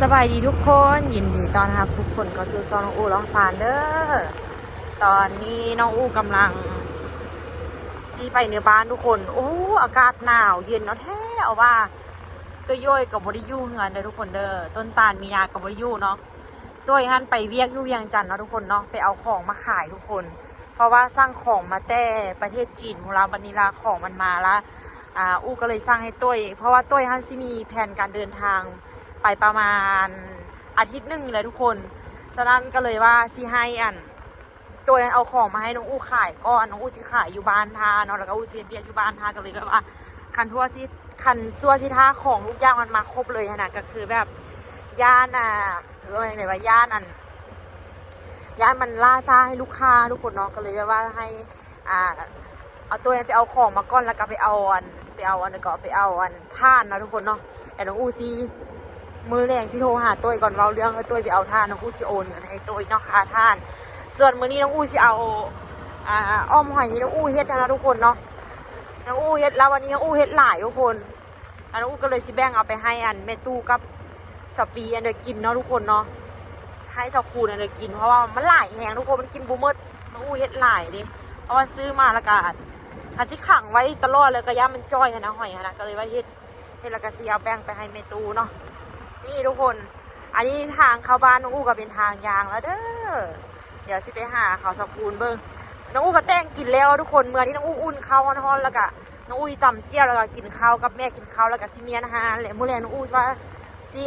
สบายดีทุกคนยินดีต้อนรับทุกคนเข้าสู่ซองน้องอูร้องฟานเด้อตอนนี้น้องอูกำลังซีไปเหนือบ้านทุกคนโอ้อากาศหนาวเย็นเนาะแท้เอาว่าตัวย่อยกับบริยูเฮือนเด้อทุกคนเด้อต้นตาลมีนากับบริยูเนาะตัวฮันไปเวียกอยู่เวียงจันทน์เนาะทุกคนเนาะไปเอาของมาขายทุกคนเพราะว่าสร้างของมาแต่ประเทศจีนของเราวันนี้ลาของมันมาละอูก็เลยสร้างให้ตัวเพราะว่าตัวฮันซิมีแผนการเดินทางไปประมาณอาทิตย์หนึ่งเลยทุกคนฉะนั้นก็เลยว่าซีให้ตัวเอาของมาให้น้องอู้ขายก่อนน้องอู้สิขายอยู่บ้านทาเนาะแล้วก็อู้ซีเบียอยู่บ้านทาก็เลยแบบว่าคันซัวซิท่าของทุกอย่างมันมาครบเลยนะก็คือแบบย่านหรือว่าอะไรว่าย่านมันล่าซ่าให้ลูกค้าทุกคนเนาะก็เลยแบบว่าให้เอาตัวไปเอาของมาก่อนแล้วก็ไปเอาท่านเนาะทุกคนเนาะแต่น้องอู้ซีมือแรงที่โทรหาตัวก่อนเราเรื่องให้ตัวไปเอาท่านน้องอู้จะโอนเงินให้ตัวเนาะค่าท่านส่วนมื้อนี้น้องอู้จะเอาอ้อมหอยนี่น้องอู้เฮ็ดนะทุกคนเนาะน้องอู้เฮ็ดแล้ววันนี้น้องอู้เฮ็ดหลายทุกคนน้องอู้ก็เลยสิแบ่งเอาไปให้แม่ตู้กับสปีเด็กกินเนาะทุกคนเนาะให้สกูเด็กกินเพราะว่ามันหลายแหงทุกคนมันกินบูมเมอร์น้องอู้เฮ็ดหลายดิเพราะว่าซื้อมาแล้วก็คันสิขังไว้ตลอดเลยก็ย่ามันจ้อยนะหอยนะก็เลยว่าเฮ็ดแล้วก็สิเอาแบ่งไปให้แม่ตู้เนาะนี่ทุกคนอันนี้ทางเข้าบ้านน้องอู้ก็เป็นทางยางแล้วเด้อเดี๋ยวสิไปหาเขาสกูลเบิ้งน้องอู้ก็แต่งกินแล้วทุกคนเมื่อที่น้องอู้อุ่นข้าวฮ้อนๆแล้วก็น้องอู้ตำเจียวแล้วก็กินข้าวกับแม่กินข้าวแล้วก็ซิเมียนฮานแหละมื้อแรกน้องอู้ว่าซี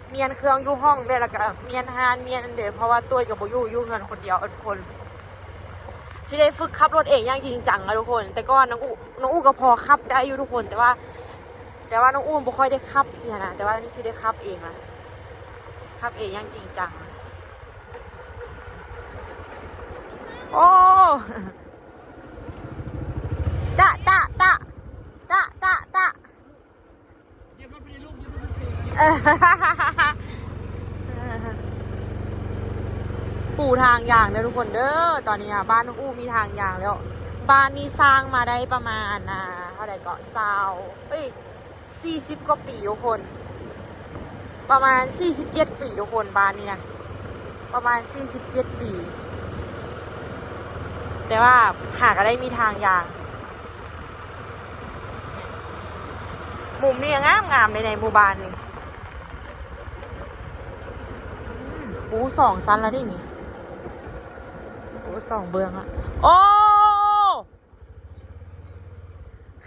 เมียนเครื่องอยู่ห้องได้แล้วก็เมียนฮานเมียนเดี๋ยวเพราะว่าตัวกับโบอยู่เงินคนเดียวทุกคนสิได้ฝึกขับรถเองอย่างจริงจังนะทุกคนแต่ก็น้องอู้ก็พอขับได้อยู่ทุกคนแต่ว่าน้องอู้ไม่ค่อยได้ขับสินะแต่ว่านี่สิได้ขับเองนะขับเองอย่างจริงจังโอ้ตะปูทางอย่างนะทุกคนเด้อตอนนี้บ้านน้องอู้มีทางอย่างแล้วบ้านนี้สร้างมาได้ประมาณเท่าไหร่ก็40 กว่าปีทุกคนประมาณ47 ปีทุกคนบ้านนี้นะประมาณ47 ปีแต่ว่าหากได้มีทางอย่างมุมนี้งามในหมู่บ้านนี่ปู2 ชั้นแล้วดินี่ปู2 เบื้องอะโอ้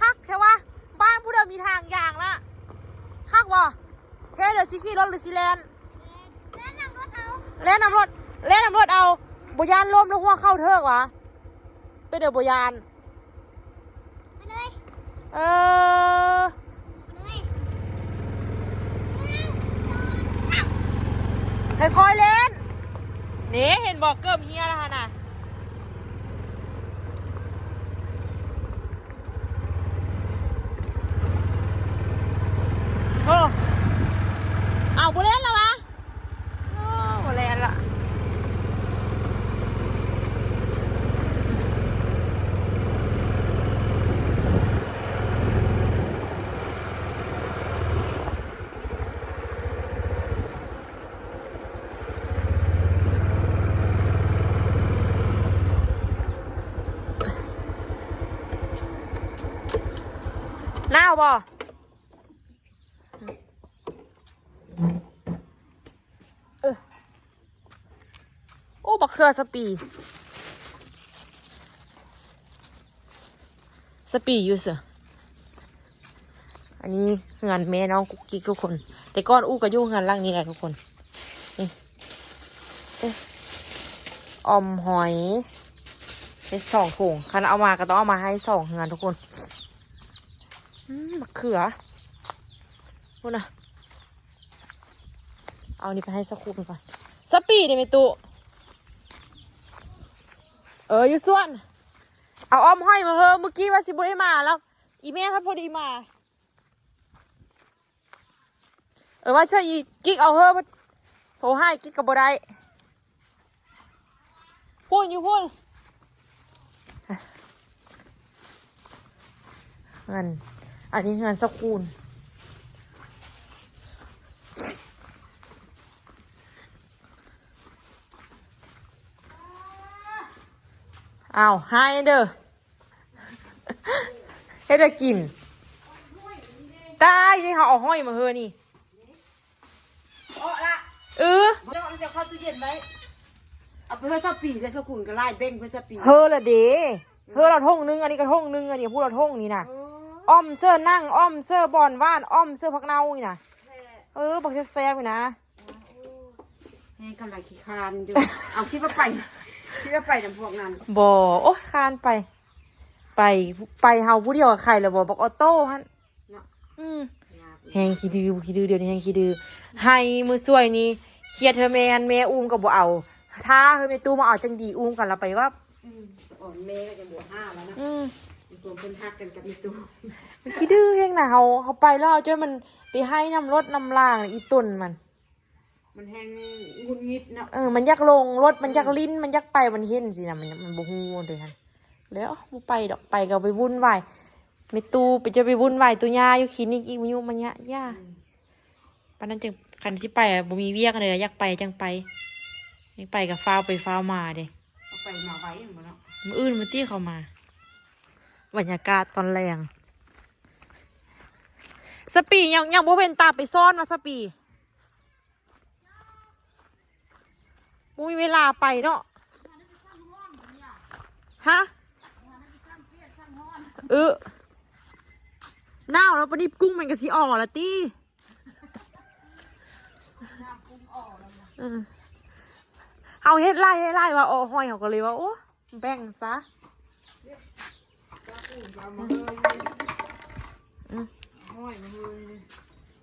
คักแค่ว่าบ้านผู้เดิมมีทางอย่างละคักวะเฮ้เดี๋ยวสิขี่รถหรือสิแลนนำรถเอาบยานล้มแล้วหัวเข้าเทิกวะไปเดี๋ยวบยานไปเลยค่อยๆเล่นนี่เห็นบอกเกิบเฮียแล้วฮะน่ะโอ้เอาบุเล่นแล้ววะโอ้บุเล่นละหน้าบ่โอ้บักเขือสปีอยู่สิอันนี้งานแม่น้องกุ๊กกิ๊กทุกคนแต่ก้อนอู้กับยู่งานล่างนี้แหละทุกคนนี่ออมหอยเป็น2 ถุงคันเอามาก็ต้องเอามาให้2 งานทุกคนมะเขือพูดนะเอานี่ไปให้สักครู่ก่อนสปีนี่ไม่ตุอยู่ส่วนเอาอ้อมห้อยมาเมื่อกี้ว่าสิบุได้มาแล้วอีแม่ครับพอดีมาว่าเชื่ออีกิ๊กเอาโทรให้กิ๊กกับบุได้พูดอยู่พูดเงินอันนี้เงินสักคูณ อ้าวหายเด้อเฮ็ดให้กินตายนี่เขาเอาห้อยมาเฮอนี่ละเออแล้วมันจะเข้าตู้เย็นไว้เอาไปเพื่อสักปีได้สักขุนก็ไล่เบ้งเพื่อสักปีเฮอละเด้เฮอเราท่งนึงอันนี้ก็ท่งนึงอันนี้พูดเราท่งนี่นะอ้อมเสื้อนั่งอ้อมเสื้อบอลว่านอ้อมเสื้อพักเน่านี่นะบักแซ่บๆนี่นะให้กำลังขี้คานอยู่เอาคิดว่าไปแต่พวกนั้นบ่โอ้คานไปเฮาผู้เดียวกับใครเลยบ่บอกออโต้ฮั่นแหงขี้ดื้อเดี๋ยวนี้แหงขี้ดื้อให้มือสวยนี่เครียดเธอแม่อุ้มก็บ่เอาถ้าเธอแม่ตู้มาเอาจังดีอุ้มกันละไปว่าอ่อนแม่ก็จะบวก5แล้วนะตัวเป็นฮักกันกับมีตู้มันขี้ดื้อแฮงน่ะเฮาไปแล้วจ้อยมันไปให้น้ำรถน้ำล่างอีตุ่นมันแห้งงุนงิดเนาะมันอยากลงรถมันอยากลิ้นมันอยากไปมันเห็นสินะมันบ่ฮู้เด้อหั่นแล้วบ่ไปดอกไปก็ไปวุ่นวายไม่ตู้ไปจะไปวุ่นวายตัวยาอยู่คลินิกอีกมันอยู่มันย่าปานนั้นจังคันสิไปบ่มีเวียกเลยอยากไปจังไปอยากไปก็ฟ้าวไปฟ้าวมาเด้เอาไปมาไว้บ่เนาะมื้ออื่นมื้อตี้เข้ามาบรรยากาศตอนแรงสปียังบ่เป็นตาไปซ่อนมาสปีบ่มีเวลาไปเนาะฮะหนาวแล้วปนิบกุ้งมันก็สิออกแล้วตี้เอาเฮ็ดไล่ว่าอ๋อห้อยเขาก็เลยว่าโอ้แบ่งซะ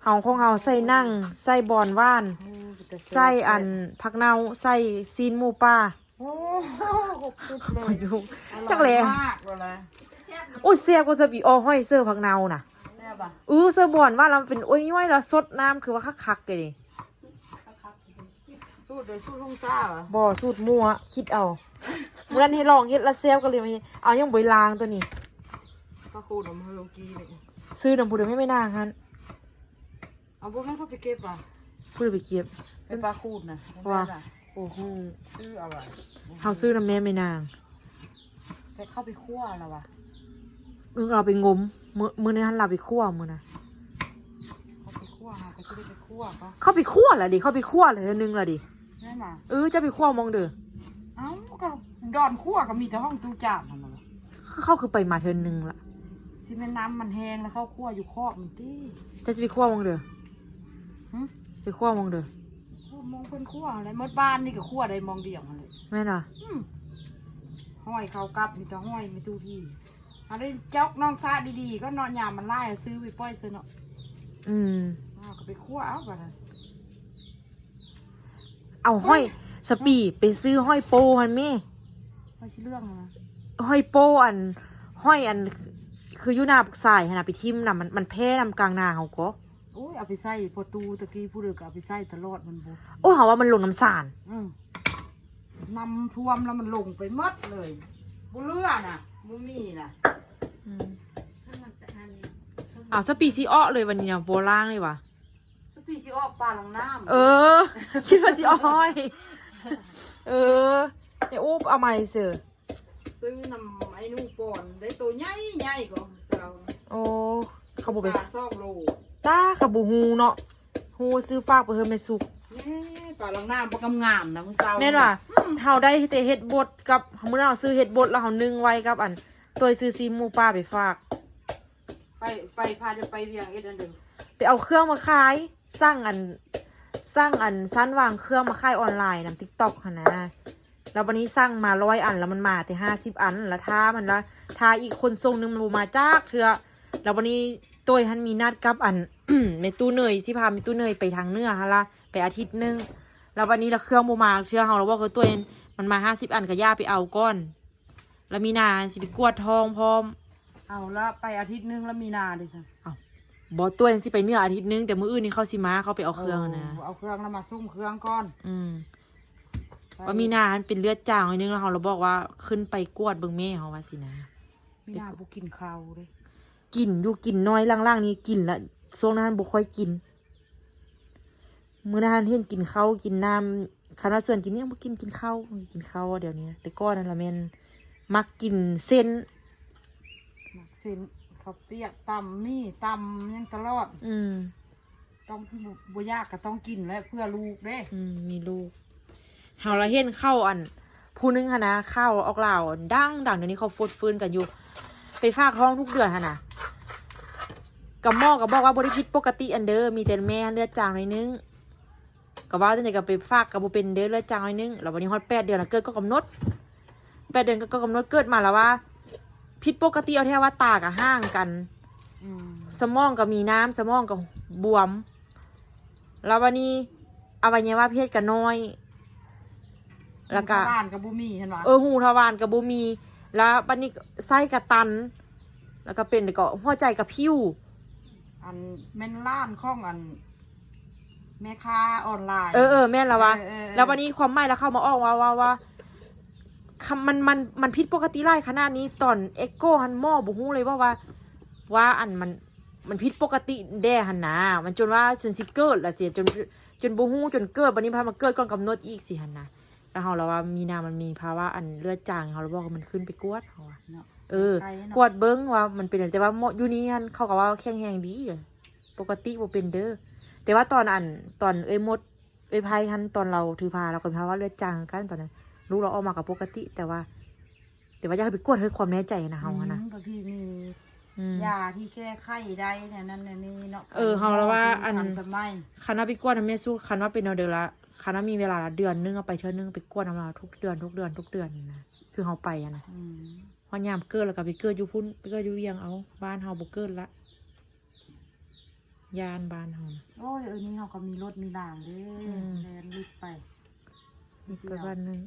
เฮาของเฮาใส่นั่งใส่บอนว่านใส่อันผักเน่าใส่ซีนหมูป่าโอ้โหจักเลยโอ้ยเสียกว่าจะบีอ๋อห้อยเสื้อผักเน่าน่ะเสื้อบอนว่าเราเป็นโอ้ยย่อยแล้วสดน้ำคือว่าคักๆเลยสูตรโดยสูตรทุ่งซ่าบ่สูตรมั่วคิดเอาเมื่อนั้นให้ลองเฮ็ดละเซฟก็เลยมาเอายังใบลางตัวนี้ก็คูน้ำฮาโลกีนี่ซื้อน้ำผู้เดียวไม่นางฮันเอาพวกนั้นเขาไปเก็บป่ะผู้เดียวไปเก็บไปปลาคูดนะว่าโอ้โหซื้อเอาไว้เขาซื้อน้ำแม่ไม่นางแต่เข้าไปคั่วแล้ววะเราไปงมมือในฮันเราไปคั่วมือนะเขาไปคั่วเขาก็จะได้ไปคั่วเขาไปคั่วเหรอดิเขาไปคั่วเลยนึงเหรอดิใช่ไหมจะไปคั่วมองเด้อเอ้าก็ดอนคั่วก็มีแต่ห้องตู้จานทำไมเขาคือไปมาเทินนึงละที่แม่น้ำมันแห้งแล้วเข้าคั่วอยู่คอกมันตี้จะไปคั่วมองเด้อไปคั่วมองเด้อมองเป็นคั่วอะไรมดบ้านนี่ก็คั่วได้มองเดี่ยวอะไรแม่น่ะห้อยเขากับมีแต่ห้อยมีตู้ที่อะไรเจ้าน้องซาดีๆก็นอนยามมันไล่ซื้อไปป้อยซื้อเนาะก็ไปคั่วเอาไปเลยเอาห้อยสปีไปซื้อห้อยโปฮันแม่ห้อยชิ้นเรื่องนะห้อยโปห้อยอันคือยูนาสายขนาดไปทิมน่ะมันแพ้นำกลางนาเขาก็โอ้ยเอาไปใส่พอตูตะกี้ผู้เดือกเอาไปใส่ตลอดมันบุโอ้เขาว่ามันลงน้ำสารนำท่วมแล้วมันลงไปมัดเลยบุเรือน่ะบุมีน่ะสปีซีอ้อเลยวันนี้โบล่างเลยวะสปีซีอ้อปลาหลังน้ำคิดว่าซีอ้อยเนี่ยอู้เอามาซื้อนำไอ้นู่ปอนได้ตัวใหญ่ก็เซาเขาบอกไปซ่องโลตาขับบูฮูเนาะฮูซื้อฝากไปเฮอไม่สุกปลาหลังน้ำปลากำงามนะคุณเซาแม่นว่ะเขาได้แต่เห็ดบดกับเมื่อเราซื้อเห็ดบดแล้วเขานึ่งไว้กับอันตัวซื้อซีหมูปลาไปฝากไปพาไปเวียงเอ็ดอันเดิมไปเอาเครื่องมาขายสร้างอันสั้นวางเครื่องมาขายออนไลน์นำ TikTok ค่ะนะแล้ววันนี้สร้างมา100 อันแล้วมันมาแต่50 อันแล้วท้าอีกคนทรงนึงมันมาจากเถื่อแล้ววันนี้ตัวท่านมีนัดกับอัน เมตู้เนยสิพาเมตู้เนยไปทางเหนือฮะล่ะไปอาทิตย์นึงแล้ววันนี้เราเครื่องมาเถื่อเราบอกว่าตัวมันมา50 อันกับย่าไปเอาก้อนแล้วมีนาสิไปกวดทองพร้อมเอาละไปอาทิตย์นึงแล้วมีนาดิสิบอตัวสิไปเหนืออาทิตย์นึงแต่มื้ออื่นนี่เขาสิมาเขาไปเอาเครื่องนะเอาเครื่องแล้วมาซุ่มเครื่องก้อนว่ามีนาเป็นเลือดจางอีกนึงแล้วเราบอกว่าขึ้นไปกวดเบิ่งแม่เขาว่าสินะมีนาบุกินข้าวเลยกินอยู่กินน้อยล่างๆนี่กินละช่วงนั้นบุค่อยกินมื้อนั้นเห็นกินข้าวกินน้ำคณะส่วนกินเนี่ยบุกินข้าวเดี๋ยวนี้แต่ก้อนนั่นละแม่น มักกินเส้น หมักสินข้าวเปียกตำมี่ตำยังตลอด ต้องบ่ยากก็ต้องกินแล้วเพื่อลูกเด้ มีลูกเฮาละเห็นเข้าอันผู้นึงหั่นนะข้าวออกลาวดังเดี๋ยวนี้เขาฟดฟื้นกันอยู่ไปฝากท้องทุกเดือนหั่นนะกับหมอก็บอกว่าบ่ได้ผิดปกติอันเด้อมีแต่แม่เลือดจางหน่อยนึงก็ว่าจังได๋ก็ไปฝากก็บ่เป็นเด้อเลือดจางหน่อยนึงแล้ววันนี้ฮอด8เดือนแล้วเกิดก็กำหนด8เดือนก็กำหนดเกิดมาแล้วว่าผิดปกติเอาแท้ว่าตาก็ห่างกันสมองก็มีน้ำสมองก็บวมแล้ววันนี้อวัยวะเพศก็น้อยแล้วก็ บ้านกับบุมีเห็นไหม หูทวารกับบุมี แล้วบัดนี้ไส้กับตัน แล้วก็เป็นก็หัวใจกับพิ้ว อันแม่นล้านข้องอันแม่ค้าออนไลน์ แม่นแล้ววะแล้ววันนี้ความหมายแล้วเข้ามาออกว่าคำมันผิดปกติไล่ขนาดนี้ตอนเอ็กโกหันหม้อบุหูเลยว่าอันมันผิดปกติแด่หันนามันจนว่าจนสิเกิดละเสียจนบุหูจนเกิดวันนี้พามาเกิดก่อนกำหนดอีกสิหันนาแล้วเราว่ามีนามันมีภาวะอันเลือดจางเราบอกว่ามันขึ้นไปกวดเขากวดเบิ้งว่ามันเป็นแต่ว่าอยู่นี่ฮันเขาก็ว่าแข็งแรงดีปกติบ่เป็นเด้อแต่ว่าตอนมดไพฮันตอนเราถือพาเราก็ภาวะเลือดจางกันตอนนั้นลูกเราออกมากับปกติแต่ว่าอยากให้ไปกวดให้ความแน่ใจนะเฮานะบางทีมียาที่แก้ไขได้เนี่ยนั่นนี่เนาะเฮาแล้วว่าอัน สมัยคันว่าไปกวดทำแม่สู้คันว่าเป็นเดือนละคันว่ามีเวลาละเดือนนึงเอาไปเทื่อนึงไปกวดทำเราทุกเดือนนะคือเฮาไปนะพอยามเกิดแล้วก็ไปเกิดอยู่พุ่นไปเกิดอยู่เวียงเอาบ้านเฮาบ่เกิดละยานบ้านเฮาโอ้ยนี่เฮาก็มีรถมีรางเด้แล่นรีบไปบ้านนึง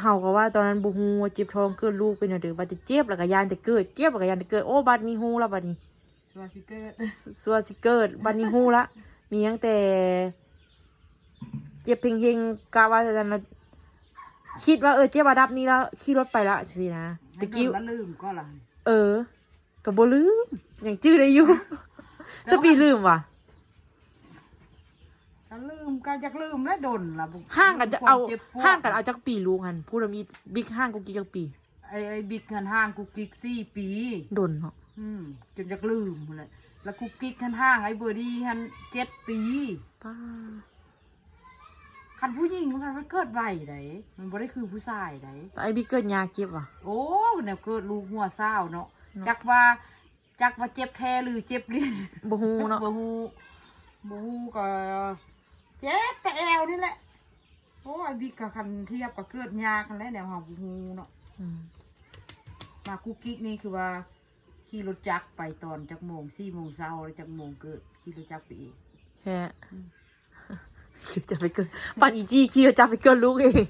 เฮาก็ว่าตอนนั้นบ่ฮู้ว่าเจ็บท้องเกิดลูกเป็นจังได๋บัดสิเจ็บแล้วก็ยานแต่เกิดเจ็บแล้วก็ยานแต่เกิดโอ้บัดนี้ฮู้แล้วบัดนี้สัวสิเกิดบัดนี้ฮู้ละมีตั้งแต่เจ็บเฮงๆกะว่าจะคิดว่าเจ็บระดับนี้แล้วขี่รถไปละสินะตะกี้ลืมก็ล่ะก็บ่ลืมยังจื้อได้อยู่สปีลืมว่ะลืมก็อยากลืมแล้วดนล่ะห่างกันเอาจักปีลูกหั่นพูดว่ามีบิ๊กห่างกูกี่จักปีไอ้บิ๊กห่างกูกิ๊ก4 ปีดนเนาะจนอยากลืมพุ่นแหละแล้วกูกิ๊กห่างไอ้เบอร์ดี้7 ปีป้าคันผู้หญิงมันเกิดไวไดมันบ่ได้คือผู้ชายไดไอ้บิ๊กเกิดยาเจ็บว่ะโอ้แนวเกิดลูกหัวเศร้าเนาะจักว่าเจ็บแท้หรือเจ็บลิ้นบ่ฮู้เนาะบ่ฮู้ก็เจ็บแต่แอวนี่แหละโอ้ไอ้บิ๊กกับคันเทียบกับเกิดยากันแล้วแนวหาบ่ฮู้เนาะมากูกิ๊กนี่คือว่าขี่รถจักรไปตอนจักโมง4 โมงเช้าแล้วจักโมงเกิดขี่รถจักรไปอีกแค่คิวจะไปเกินปันอีจี้คิวจะไปเกินลูกเอง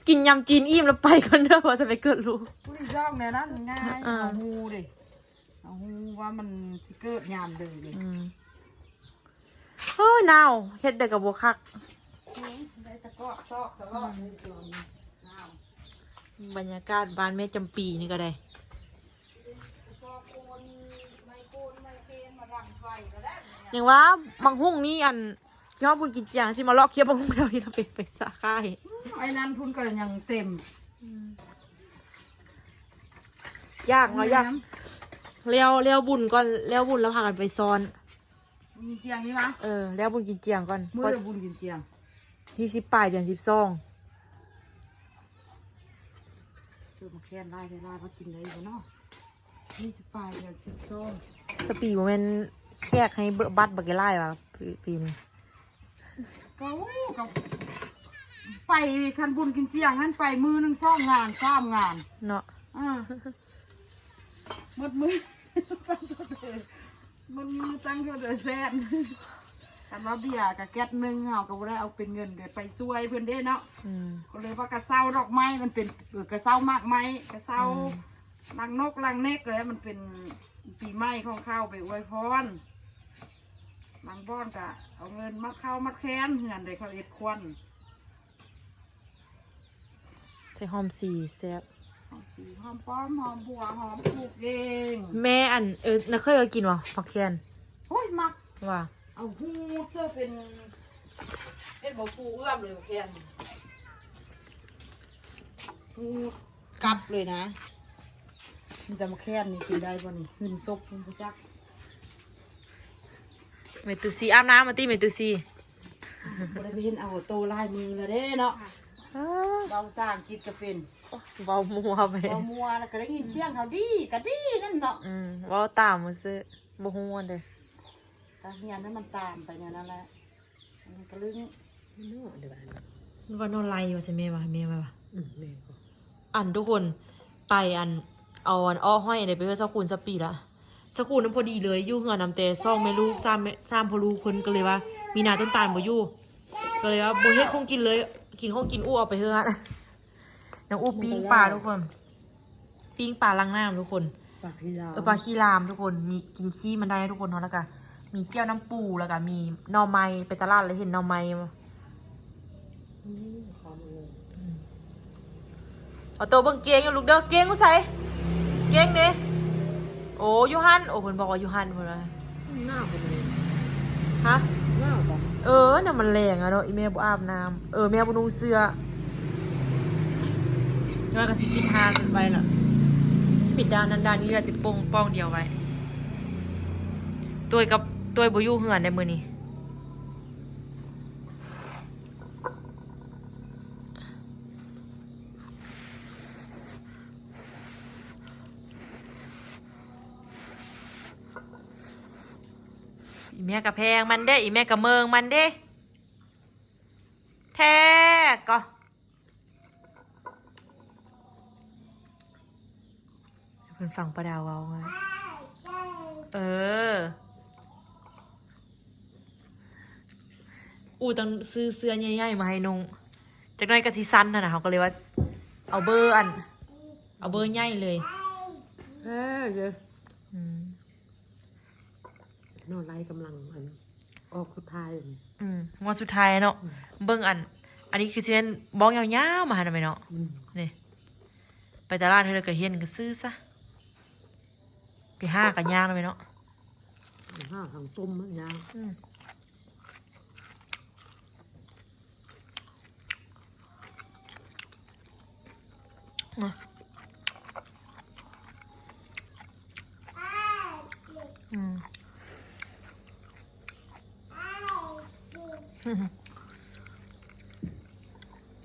กินยำจีนอิ่มแล้วไปกันเด้อว่าจะไปเกิดลูกผู้ที่ย่องเนี่ยนะง่ายเอาฮูดิเอาฮูว่ามันสิเกิดยามเดิมดิโอ้ยหนาวเฮ็ดได้กับบัวคักได้ตะกอกซอกตลอดบรรยากาศบ้านแม่จำปีนี่ก็ได้อย่างว่าบางหุ่งนี่อันชิมาบุญกินเจียงชิมาลอกเคี้ยวบางหุ่งเราที่เราไปสาค่ายไอ้นั้นพุ่นก็ยังเต็มยากเนาะยากเลี้ยวบุญก่อนเลี้ยวบุญแล้วพากันไปซ้อนกินเจียงนี่มั้ยเลี้ยวบุญกินเจียงก่อนเมื่อบุญกินเจียงที่10 ปลายเดือน12ซื้อมาแค่ไล่เขากินได้บ่เนาะ20 ปลายเดือน12สปีโมเมนต์แขกให้เบิกบัตรบักไล่ว่ะปีนี้ก็ไปคันบุญกินเจียงนั่นไปมือนึง2 งาน3 งานเนาะหมดมือตั้งเท่าเดือนแสนคันว่าเบียร์กับแก๊สนึงเฮาก็บ่ได้เอาเป็นเงินไปช่วยเพิ่นเด้เนาะก็เลยว่ากระเซ้าดอกไม้มันเป็นกระเซ้ามากไม้กระเซ้าลังนกลังเนกเลยมันเป็นปีใหม่ของข้าวไปอวยพรบางบ้อนก็เอาเงินมาเข้ามาแค้นเหือนเลยเขาเอ็ดควันใส่หอมสีแซ่บหอมสีหอมป้อมหอมบัวหอมปลูกเองแม่อันน่ะเคยกินวะผักแคนโอ้ยมักว่าเอาหูเจอเป็นบ่ฟูเอื้อมเลยผักแคน งูกลับเลยนะมีแต่มาแค่นนี่กินได้บ่นี่หืนซกคุณผู้จัก เมตุซีอาบน้ำมาตีเมตุซี บ่ได้ไปเห็นเอาโตลายมือแล้วเด้เนาะเบาสร้างคิดก็เป็น เบามัวไป เบามัวแล้วก็ได้ยินเสียงเขาดีก็ดีนั่นเนาะ เบาตามมาซื้อบ่ฮู้เด้อ ตาเฮียนนั้นมันตามไปเนี่ยนั่นแหละมันก็ลึง ว่านอนไล่ว่าใช่แม่ว่าแม่ว่า แม่ก็ อันทุกคนไปเอาอ้อห้อยเนี่ยไปเพื่อสักคูณสักปีละสักคูณนั้นพอดีเลยอยู่เหือนำแต่ซ่องแม่ลูกซ้ำพอลูกคนก็เลยว่า มีนาต้นตาลบ่อยู่ก็เลยว่าบ่เฮ็ดคงกินเลยกินคงกินอู้เอาไปเฮือนน้องอู้ปิ้งปลาทุกคนปิ้งปลาล้างน้ำทุกคน ปลาพิลา ปลาขี้รามทุกคนมีกินขี้มันได้ทุกคนเนาะแล้วก็มีเจียวน้ำปูแล้วก็มีหน่อไม้ไปตลาดแล้วเห็นหน่อไม้เอาตัวเบิ่งเกียงอยู่ลูกเด้อเกียงกูใส่เกียงเด้โอ้ยูฮันโอ้เพิ่นบอกว่ายูฮันเพิ่นว่า หน้าเป็นเลย ฮะ หน้าบ่ น่ะมันแรงอะเนาะอีแม่บ่อาบน้ำแม่บ่นุ่งเสื้อแล้วก็สิปิดทางกันไปล่ะปิดด้านนั้นด้านนี้เราจะป้องเดียวไว้ตัวบ่อยู่เหือนในมื้อนี้อีแม่กะแพงมันเด้อีแม่กะเมืองมันเด้แท้ก็เพิ่นฟังประดาวเอาไงต้องซื้อเสื้อใหญ่ๆมาให้นงจากนั้นก็สิสั้นน่ะนะเขาก็เลยว่าเอาเบอร์ใหญ่เลย เฮ้ยเยอะ อืม นอนไล่กำลังออกคุดทาย งวดสุดท้ายเนาะเบิ่งอันนี้คือสิเป็นบ้องยาวๆมาหั่นน่ะแม่เนาะนี่ไปตลาดเธอก็เห็นก็ซื้อซะไปห้ากันย่างเลยเนาะ ห้าทางต้มมันยาว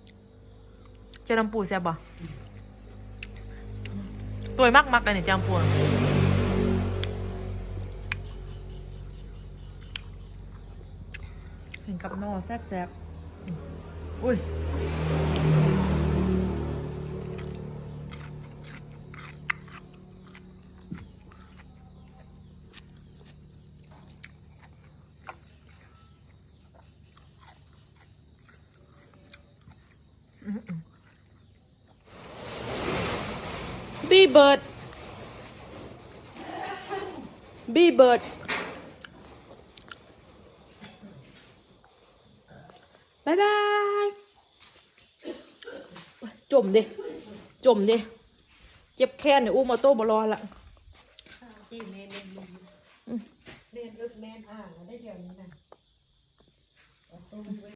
เจ้าลำปูแซ่บบ่ตัวมากๆเลยเนี่ยเจ้าลำปูเห็นกับนอแซ่บๆอุ้ยบีเบิร์ดบายบายจมดิเจ็บแค้นเดี๋ยวอุ้มมาโต้บอลละ ที่เล่นเล่นอ่างได้เดี๋ยวนี้นะ